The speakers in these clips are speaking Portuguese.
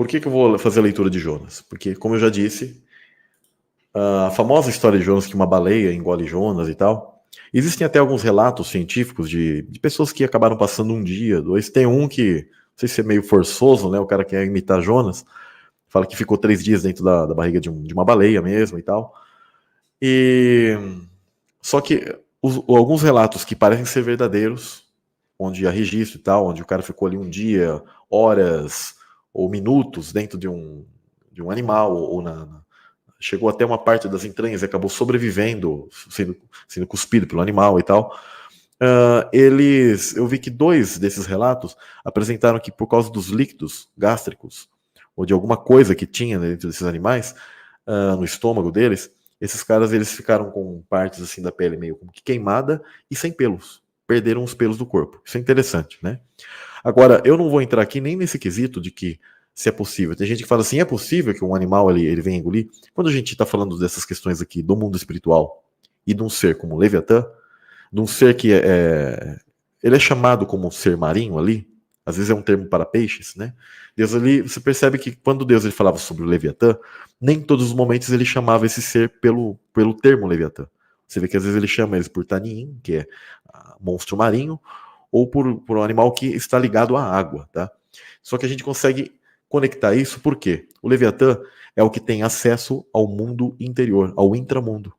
por que eu vou fazer a leitura de Jonas? Porque, como eu já disse, a famosa história de Jonas, que uma baleia engole Jonas e tal, existem até alguns relatos científicos de pessoas que acabaram passando um dia, dois. Tem um que, não sei se é meio forçoso, né? O cara quer imitar Jonas, fala que ficou 3 dias dentro da barriga de uma baleia mesmo e tal. E só que alguns relatos que parecem ser verdadeiros, onde há registro e tal, onde o cara ficou ali um dia, horas ou minutos dentro de um animal, ou chegou até uma parte das entranhas e acabou sobrevivendo, sendo cuspido pelo animal e tal. Eu vi que 2 desses relatos apresentaram que por causa dos líquidos gástricos, ou de alguma coisa que tinha dentro desses animais, no estômago deles, esses caras eles ficaram com partes assim da pele meio como que queimada e sem pelos. Perderam os pelos do corpo. Isso é interessante, né? Agora, eu não vou entrar aqui nem nesse quesito de que se é possível. Tem gente que fala assim, é possível que um animal ele venha engolir? Quando a gente está falando dessas questões aqui do mundo espiritual e de um ser como Leviatã, de um ser que ele é chamado como um ser marinho ali, às vezes é um termo para peixes, né? Deus ali, você percebe que quando Deus ele falava sobre o Leviatã, nem em todos os momentos ele chamava esse ser pelo termo Leviatã. Você vê que às vezes ele chama eles por Tanin, que é monstro marinho, ou por um animal que está ligado à água, tá? Só que a gente consegue conectar isso porque o Leviatã é o que tem acesso ao mundo interior, ao intramundo.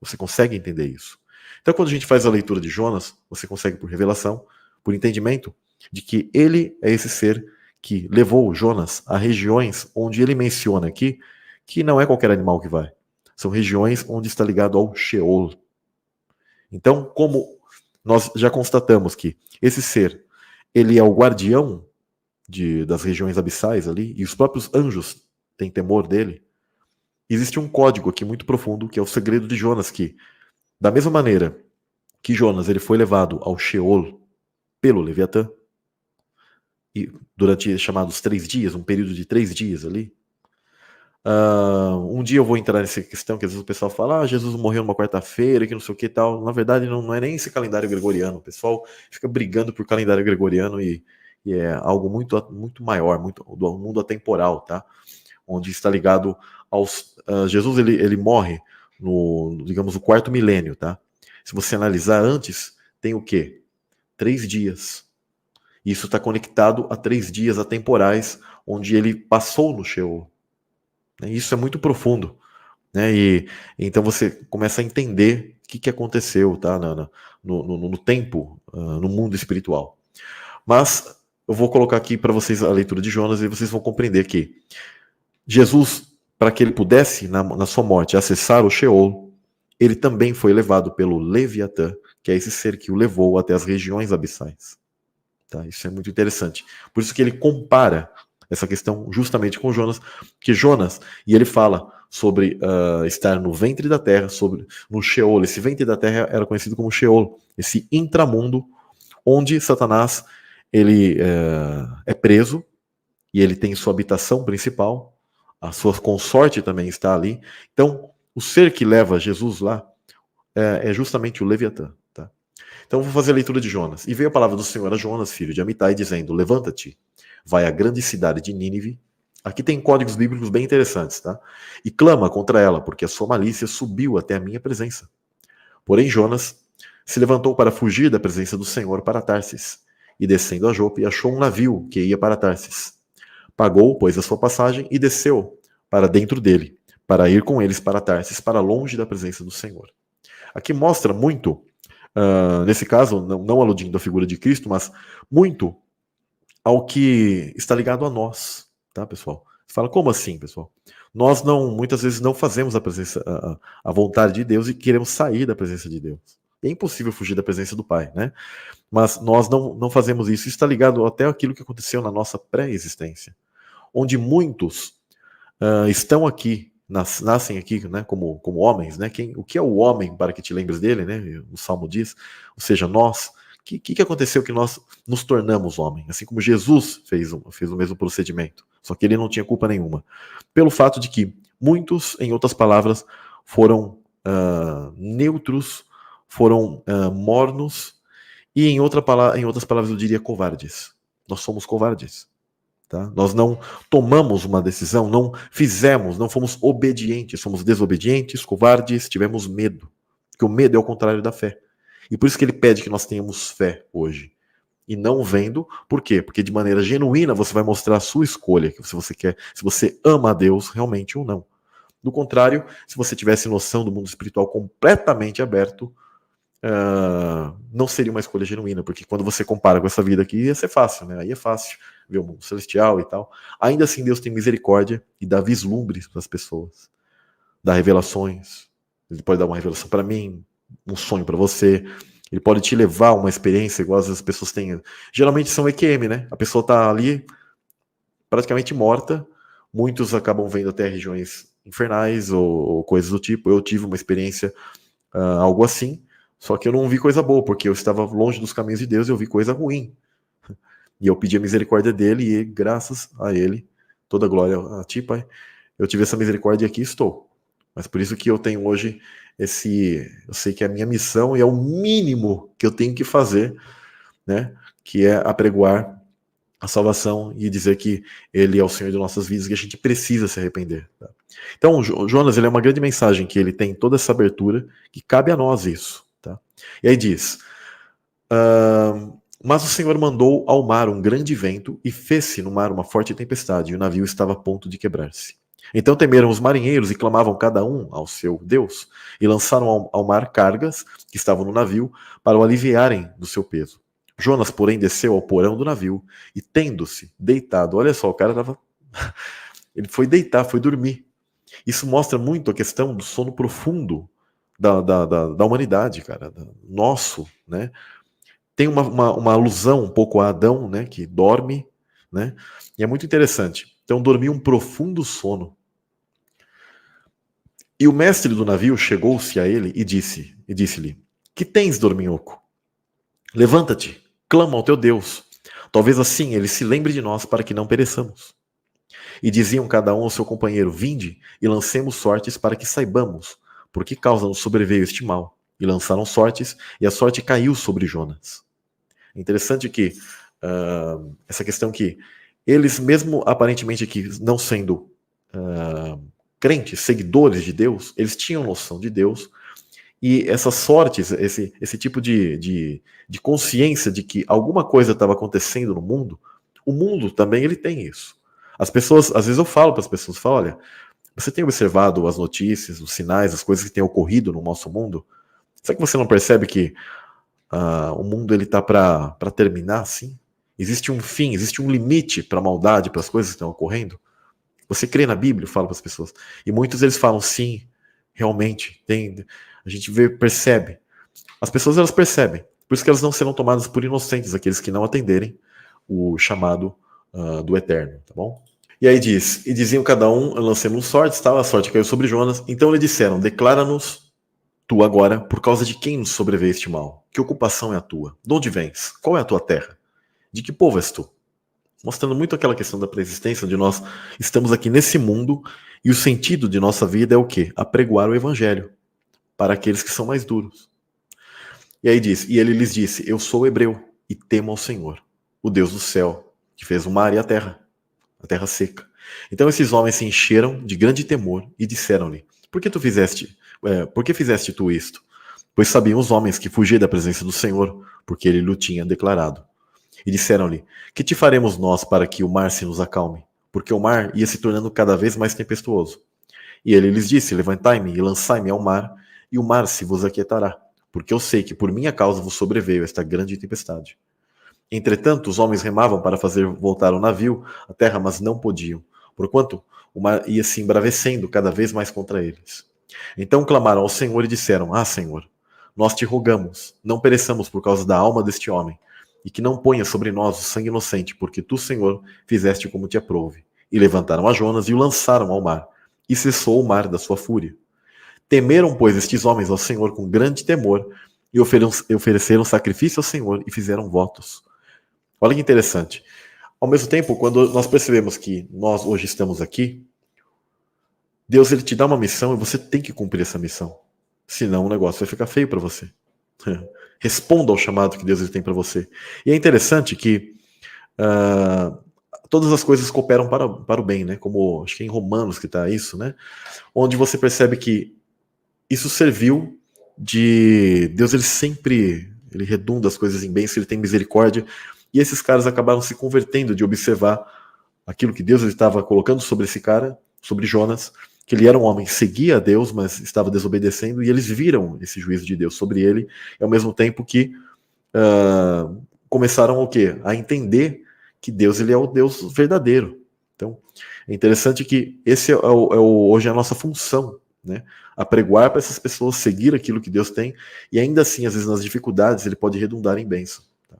Você consegue entender isso? Então, quando a gente faz a leitura de Jonas, você consegue, por revelação, por entendimento, de que ele é esse ser que levou Jonas a regiões onde ele menciona aqui que não é qualquer animal que vai. São regiões onde está ligado ao Sheol. Então, como nós já constatamos que esse ser, ele é o guardião das regiões abissais ali, e os próprios anjos têm temor dele, existe um código aqui muito profundo, que é o segredo de Jonas, que, da mesma maneira que Jonas ele foi levado ao Sheol pelo Leviatã, e durante chamados 3 dias, um período de 3 dias ali. Um dia eu vou entrar nessa questão que às vezes o pessoal fala, Jesus morreu numa quarta-feira, que não sei o que e tal. Na verdade, não é nem esse calendário gregoriano. O pessoal fica brigando por calendário gregoriano e é algo muito, muito maior, muito do mundo atemporal, tá? Onde está ligado aos... Jesus, ele morre no, digamos, no 4º milênio, tá? Se você analisar antes, tem o quê? 3 dias. Isso está conectado a 3 dias atemporais, onde ele passou no Sheol. Isso é muito profundo, né? E então você começa a entender o que aconteceu, tá? No tempo, no mundo espiritual. Mas eu vou colocar aqui para vocês a leitura de Jonas e vocês vão compreender que Jesus, para que ele pudesse, na sua morte, acessar o Sheol, ele também foi levado pelo Leviatã, que é esse ser que o levou até as regiões abissais. Tá? Isso é muito interessante. Por isso que ele compara essa questão justamente com Jonas, que Jonas, e ele fala sobre estar no ventre da terra, no Sheol. Esse ventre da terra era conhecido como Sheol, esse intramundo, onde Satanás ele é preso e ele tem sua habitação principal, a sua consorte também está ali. Então, o ser que leva Jesus lá é justamente o Leviatã. Tá? Então, eu vou fazer a leitura de Jonas. E veio a palavra do Senhor a Jonas, filho de Amitai, dizendo: levanta-te, vai à grande cidade de Nínive. Aqui tem códigos bíblicos bem interessantes, tá? E clama contra ela, porque a sua malícia subiu até a minha presença. Porém, Jonas se levantou para fugir da presença do Senhor para Tarsis, e descendo a Jope, achou um navio que ia para Tarsis. Pagou, pois, a sua passagem e desceu para dentro dele, para ir com eles para Tarsis, para longe da presença do Senhor. Aqui mostra muito, nesse caso, não aludindo à figura de Cristo, mas muito ao que está ligado a nós, tá, pessoal? Você fala, como assim, pessoal? Nós muitas vezes não fazemos a vontade de Deus e queremos sair da presença de Deus. É impossível fugir da presença do Pai, né? Mas nós não fazemos isso. Isso está ligado até aquilo que aconteceu na nossa pré-existência, onde muitos estão aqui, nascem aqui, né, como homens, né? O que é o homem para que te lembres dele, né? O Salmo diz, ou seja, nós. O que aconteceu que nós nos tornamos homem? Assim como Jesus fez o mesmo procedimento, só que ele não tinha culpa nenhuma. Pelo fato de que muitos, em outras palavras, foram neutros, foram mornos, e em outras palavras eu diria covardes. Nós somos covardes. Tá? Nós não tomamos uma decisão, não fizemos, não fomos obedientes, fomos desobedientes, covardes, tivemos medo. Porque o medo é o contrário da fé. E por isso que ele pede que nós tenhamos fé hoje. E não vendo, por quê? Porque de maneira genuína você vai mostrar a sua escolha, que se você quer, se você ama a Deus realmente ou não. Do contrário, se você tivesse noção do mundo espiritual completamente aberto, não seria uma escolha genuína, porque quando você compara com essa vida aqui, ia ser fácil, né? Aí é fácil ver o mundo celestial e tal. Ainda assim, Deus tem misericórdia e dá vislumbres para as pessoas, dá revelações. Ele pode dar uma revelação para mim, um sonho para você. Ele pode te levar a uma experiência igual as pessoas têm. Geralmente são EQM, né? A pessoa está ali praticamente morta. Muitos acabam vendo até regiões infernais ou coisas do tipo. Eu tive uma experiência algo assim. Só que eu não vi coisa boa, porque eu estava longe dos caminhos de Deus e eu vi coisa ruim. E eu pedi a misericórdia dele e graças a ele, toda glória a ti, Pai, eu tive essa misericórdia e aqui estou. Mas por isso que eu tenho hoje eu sei que é a minha missão e é o mínimo que eu tenho que fazer, né, que é apregoar a salvação e dizer que ele é o Senhor de nossas vidas e que a gente precisa se arrepender. Tá? Então, Jonas, ele é uma grande mensagem que ele tem toda essa abertura, que cabe a nós isso. Tá? E aí diz, mas o Senhor mandou ao mar um grande vento e fez-se no mar uma forte tempestade e o navio estava a ponto de quebrar-se. Então temeram os marinheiros e clamavam cada um ao seu Deus e lançaram ao mar cargas que estavam no navio para o aliviarem do seu peso. Jonas, porém, desceu ao porão do navio e, tendo-se deitado, olha só, o cara estava. Ele foi deitar, foi dormir. Isso mostra muito a questão do sono profundo da humanidade, cara, nosso, né? Tem uma alusão um pouco a Adão, né, que dorme, né? E é muito interessante. Então, dormiu um profundo sono. E o mestre do navio chegou-se a ele e disse-lhe: Que tens, dorminhoco? Levanta-te, clama ao teu Deus. Talvez assim ele se lembre de nós para que não pereçamos. E diziam cada um ao seu companheiro: Vinde e lancemos sortes para que saibamos por que causa nos sobreveio este mal. E lançaram sortes, e a sorte caiu sobre Jonas. É interessante que essa questão que eles, mesmo aparentemente aqui não sendo crentes, seguidores de Deus, eles tinham noção de Deus, e essas sortes, esse tipo de consciência de que alguma coisa estava acontecendo no mundo, o mundo também ele tem isso. As pessoas, às vezes eu falo para as pessoas, falo, olha, você tem observado as notícias, os sinais, as coisas que têm ocorrido no nosso mundo? Será que você não percebe que o mundo ele está para terminar assim? Existe um fim, existe um limite para a maldade, para as coisas que estão ocorrendo? Você crê na Bíblia? Eu falo para as pessoas. E muitos eles falam, sim, realmente, tem. A gente percebe. As pessoas elas percebem. Por isso que elas não serão tomadas por inocentes, aqueles que não atenderem o chamado do Eterno, tá bom? E aí diz, e diziam cada um, lancemos sortes, tal, a sorte caiu sobre Jonas. Então lhe disseram, declara-nos tu agora, por causa de quem nos sobreveio este mal? Que ocupação é a tua? De onde vens? Qual é a tua terra? De que povo és tu? Mostrando muito aquela questão da preexistência, onde nós estamos aqui nesse mundo e o sentido de nossa vida é o quê? Apregoar o evangelho para aqueles que são mais duros. E aí diz, e ele lhes disse, eu sou hebreu e temo ao Senhor, o Deus do céu, que fez o mar e a terra seca. Então esses homens se encheram de grande temor e disseram-lhe, por que fizeste tu isto? Pois sabiam os homens que fugia da presença do Senhor, porque ele lhe tinha declarado. E disseram-lhe, que te faremos nós para que o mar se nos acalme? Porque o mar ia se tornando cada vez mais tempestuoso. E ele lhes disse, levantai-me e lançai-me ao mar, e o mar se vos aquietará, porque eu sei que por minha causa vos sobreveio esta grande tempestade. Entretanto, os homens remavam para fazer voltar o navio à terra, mas não podiam, porquanto o mar ia se embravecendo cada vez mais contra eles. Então clamaram ao Senhor e disseram, Senhor, nós te rogamos, não pereçamos por causa da alma deste homem, e que não ponha sobre nós o sangue inocente, porque tu, Senhor, fizeste como te aprouve. E levantaram a Jonas e o lançaram ao mar, e cessou o mar da sua fúria. Temeram, pois, estes homens ao Senhor com grande temor, e ofereceram sacrifício ao Senhor e fizeram votos. Olha que interessante. Ao mesmo tempo, quando nós percebemos que nós hoje estamos aqui, Deus ele te dá uma missão e você tem que cumprir essa missão. Senão o negócio vai ficar feio para você. Responda ao chamado que Deus ele tem para você. E é interessante que todas as coisas cooperam para o bem, né? Como acho que é em Romanos que está isso, né? Onde você percebe que isso serviu de Deus, ele redunda as coisas em bênção, ele tem misericórdia, e esses caras acabaram se convertendo de observar aquilo que Deus estava colocando sobre esse cara, sobre Jonas, que ele era um homem, seguia a Deus, mas estava desobedecendo, e eles viram esse juízo de Deus sobre ele, e ao mesmo tempo que começaram o quê? A entender que Deus, ele é o Deus verdadeiro. Então, é interessante que esse hoje é a nossa função, né? Apregoar para essas pessoas, seguir aquilo que Deus tem, e ainda assim, às vezes nas dificuldades, ele pode redundar em bênção. Tá?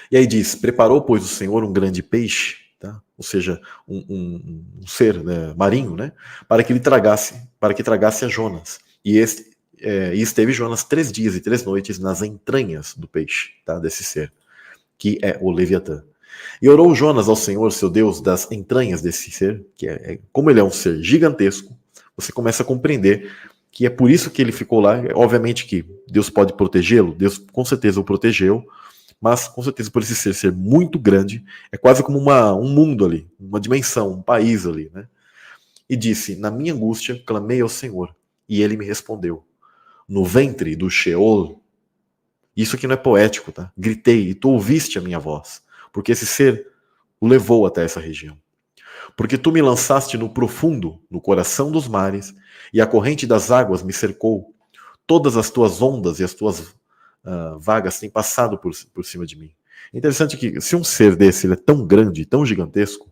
E aí diz, preparou, pois, o Senhor um grande peixe, tá? Ou seja, um ser, né, marinho, né? Para que tragasse a Jonas. E esteve Jonas 3 dias e 3 noites nas entranhas do peixe, tá? Desse ser, que é o Leviatã. E orou Jonas ao Senhor, seu Deus, das entranhas desse ser, que como ele é um ser gigantesco, você começa a compreender que é por isso que ele ficou lá. Obviamente que Deus pode protegê-lo, Deus com certeza o protegeu, mas com certeza por esse ser muito grande, é quase como um mundo ali, uma dimensão, um país ali, né? E disse, na minha angústia, clamei ao Senhor, e ele me respondeu. No ventre do Sheol, isso aqui não é poético, tá? Gritei, e tu ouviste a minha voz, porque esse ser o levou até essa região. Porque tu me lançaste no profundo, no coração dos mares, e a corrente das águas me cercou. Todas as tuas ondas e as tuas vagas têm passado por cima de mim. É interessante que, se um ser desse ele é tão grande, tão gigantesco,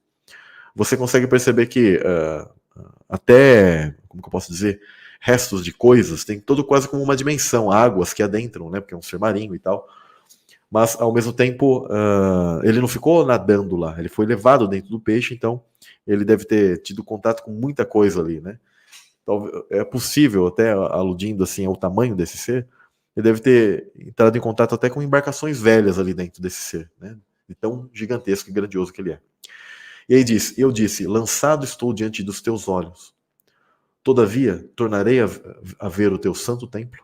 você consegue perceber que até, como que eu posso dizer, restos de coisas, tem todo quase como uma dimensão, águas que adentram, né, porque é um ser marinho e tal. Mas, ao mesmo tempo, ele não ficou nadando lá, ele foi levado dentro do peixe, então ele deve ter tido contato com muita coisa ali, né? Então, é possível, até aludindo assim ao tamanho desse ser, ele deve ter entrado em contato até com embarcações velhas ali dentro desse ser, né? De tão gigantesco e grandioso que ele é. E aí diz, eu disse, lançado estou diante dos teus olhos, todavia tornarei a ver o teu santo templo.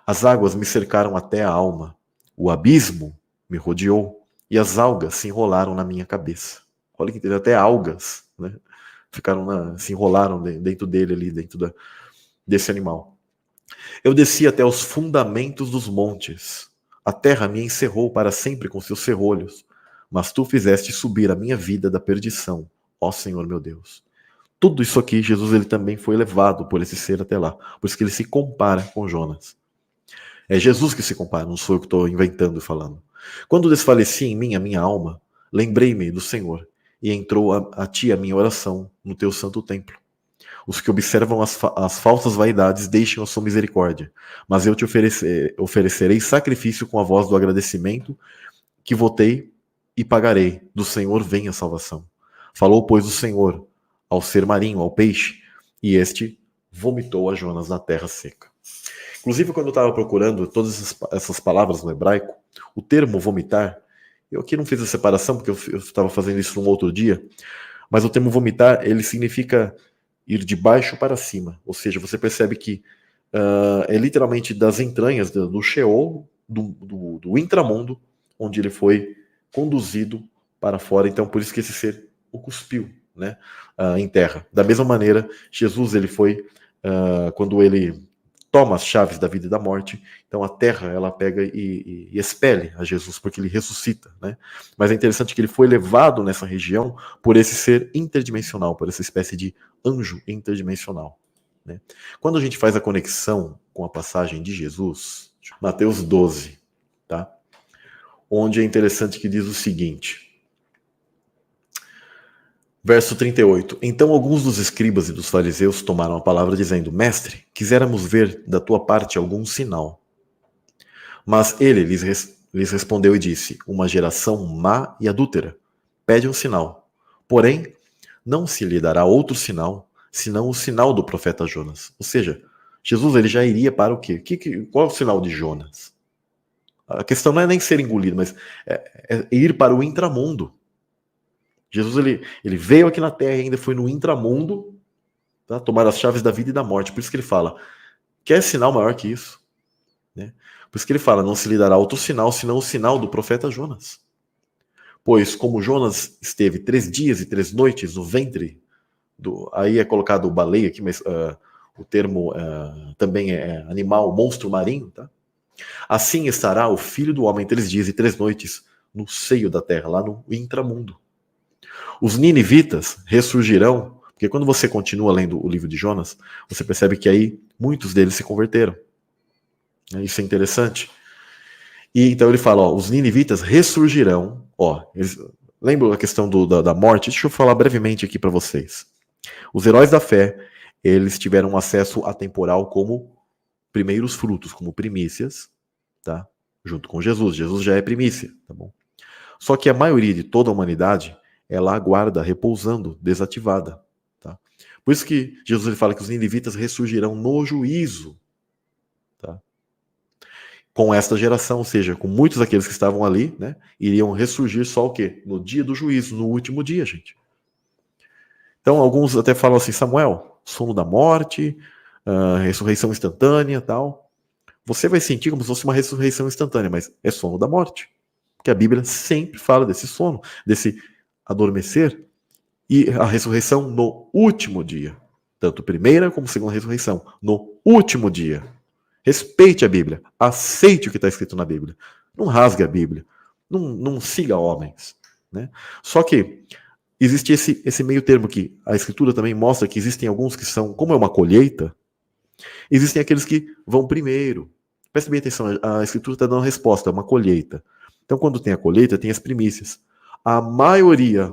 As águas me cercaram até a alma, o abismo me rodeou, e as algas se enrolaram na minha cabeça. Olha que interessante, até algas, né? Se enrolaram dentro dele ali, dentro desse animal. Eu desci até os fundamentos dos montes. A terra me encerrou para sempre com seus ferrolhos, mas tu fizeste subir a minha vida da perdição, ó Senhor meu Deus. Tudo isso aqui, Jesus ele também foi levado por esse ser até lá. Por isso que ele se compara com Jonas. É Jesus que se compara, não sou eu que estou inventando e falando. Quando desfaleci em mim a minha alma, lembrei-me do Senhor, e entrou a ti a minha oração no teu santo templo. Os que observam as falsas vaidades deixem a sua misericórdia, mas eu te oferecerei sacrifício com a voz do agradecimento, que votei e pagarei. Do Senhor vem a salvação. Falou, pois, o Senhor ao ser marinho, ao peixe, e este vomitou a Jonas na terra seca. Inclusive, quando eu estava procurando todas essas palavras no hebraico, o termo vomitar, eu aqui não fiz a separação, porque eu estava fazendo isso num outro dia, mas o termo vomitar, ele significa ir de baixo para cima. Ou seja, você percebe que é literalmente das entranhas, do Sheol, do intramundo, onde ele foi conduzido para fora. Então, por isso que esse ser o cuspiu, né, em terra. Da mesma maneira, Jesus, ele foi, quando ele toma as chaves da vida e da morte, então a terra ela pega e expele a Jesus, porque ele ressuscita, né? Mas é interessante que ele foi levado nessa região por esse ser interdimensional, por essa espécie de anjo interdimensional, né? Quando a gente faz a conexão com a passagem de Jesus, Mateus 12, tá? Onde é interessante que diz o seguinte, verso 38. Então alguns dos escribas e dos fariseus tomaram a palavra dizendo, Mestre, quiséramos ver da tua parte algum sinal. Mas ele lhes respondeu e disse, uma geração má e adúltera pede um sinal. Porém, não se lhe dará outro sinal, senão o sinal do profeta Jonas. Ou seja, Jesus ele já iria para o quê? Qual é o sinal de Jonas? A questão não é nem ser engolido, mas é ir para o intramundo. Jesus ele veio aqui na Terra e ainda foi no intramundo, tá? Tomar as chaves da vida e da morte. Por isso que ele fala, quer sinal maior que isso? Né? Por isso que ele fala, não se lhe dará outro sinal, senão o sinal do profeta Jonas. Pois como Jonas esteve 3 dias e 3 noites no ventre, aí é colocado baleia aqui, mas o termo também é animal, monstro marinho, tá? Assim estará o Filho do Homem 3 dias e 3 noites no seio da terra, lá no intramundo. Os ninivitas ressurgirão, porque quando você continua lendo o livro de Jonas, você percebe que aí muitos deles se converteram. Isso é interessante. E então ele fala, os ninivitas ressurgirão. Lembra a questão da morte? Deixa eu falar brevemente aqui para vocês. Os heróis da fé, eles tiveram acesso atemporal como primeiros frutos, como primícias, tá? Junto com Jesus. Jesus já é primícia, tá bom? Só que a maioria de toda a humanidade, ela aguarda repousando, desativada, tá? Por isso que Jesus ele fala que os ninivitas ressurgirão no juízo, tá? Com esta geração, ou seja, com muitos daqueles que estavam ali, né, iriam ressurgir só o quê? No dia do juízo, no último dia, gente. Então, alguns até falam assim, Samuel, sono da morte, ressurreição instantânea, tal. Você vai sentir como se fosse uma ressurreição instantânea, mas é sono da morte. Porque a Bíblia sempre fala desse sono, desse adormecer, e a ressurreição no último dia. Tanto primeira como segunda ressurreição, no último dia. Respeite a Bíblia, aceite o que está escrito na Bíblia. Não rasgue a Bíblia, não siga homens. Né? Só que existe esse meio termo que a Escritura também mostra que existem alguns que são, como é uma colheita, existem aqueles que vão primeiro. Preste bem atenção, a Escritura está dando uma resposta, é uma colheita. Então, quando tem a colheita, tem as primícias. A maioria,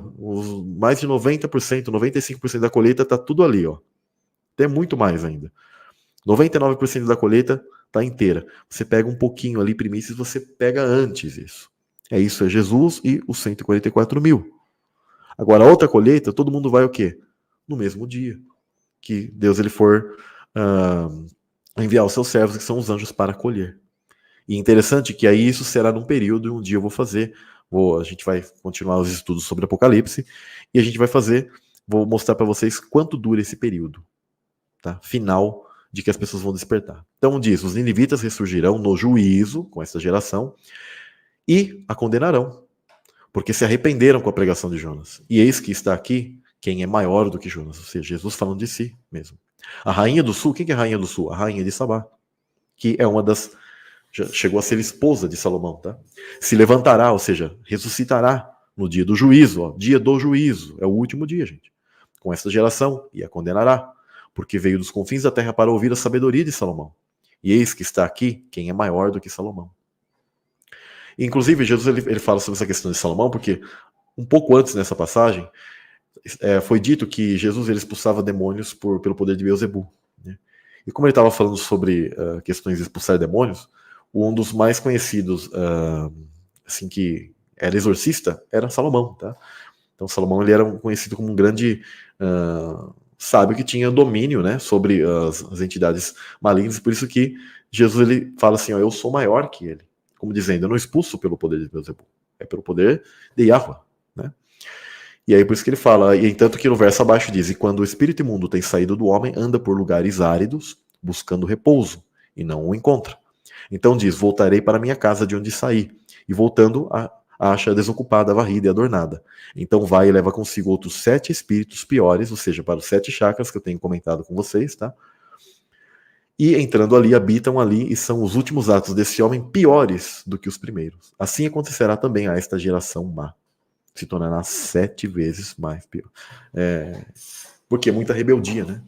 mais de 90%, 95% da colheita está tudo ali, ó. Tem muito mais ainda. 99% da colheita está inteira. Você pega um pouquinho ali, primícias, você pega antes isso. É Jesus e os 144 mil. Agora, a outra colheita, todo mundo vai o quê? No mesmo dia. Que Deus ele for enviar os seus servos, que são os anjos, para colher. E interessante que aí isso será num período, e um dia eu vou fazer, a gente vai continuar os estudos sobre Apocalipse, e a gente vai vou mostrar para vocês quanto dura esse período, tá? Final de que as pessoas vão despertar. Então diz, os ninivitas ressurgirão no juízo, com essa geração, e a condenarão, porque se arrependeram com a pregação de Jonas. E eis que está aqui quem é maior do que Jonas, ou seja, Jesus falando de si mesmo. A rainha do sul, quem que é a rainha do sul? A rainha de Sabá, que é uma das... já chegou a ser esposa de Salomão, tá? Se levantará, ou seja, ressuscitará no dia do juízo, ó, dia do juízo, é o último dia, gente, com essa geração, e a condenará, porque veio dos confins da terra para ouvir a sabedoria de Salomão. E eis que está aqui quem é maior do que Salomão. E, inclusive, Jesus ele fala sobre essa questão de Salomão, porque um pouco antes nessa passagem, foi dito que Jesus ele expulsava demônios pelo poder de Beelzebul. Né? E como ele estava falando sobre questões de expulsar demônios, um dos mais conhecidos, assim, que era exorcista, era Salomão, tá? Então Salomão ele era conhecido como um grande sábio que tinha domínio, né, sobre as entidades malignas, por isso que Jesus ele fala assim, ó, eu sou maior que ele, como dizendo, eu não expulso pelo poder de Beelzebul, é pelo poder de Yahweh, né? E aí por isso que ele fala, e tanto que no verso abaixo diz, e quando o espírito imundo tem saído do homem, anda por lugares áridos, buscando repouso, e não o encontra. Então diz, voltarei para minha casa de onde saí, e voltando acha desocupada, varrida e adornada. Então vai e leva consigo outros 7 espíritos piores, ou seja, para os 7 chakras que eu tenho comentado com vocês, tá? E entrando ali, habitam ali, e são os últimos atos desse homem piores do que os primeiros. Assim acontecerá também a esta geração má. Se tornará 7 vezes mais pior. Porque é muita rebeldia, né?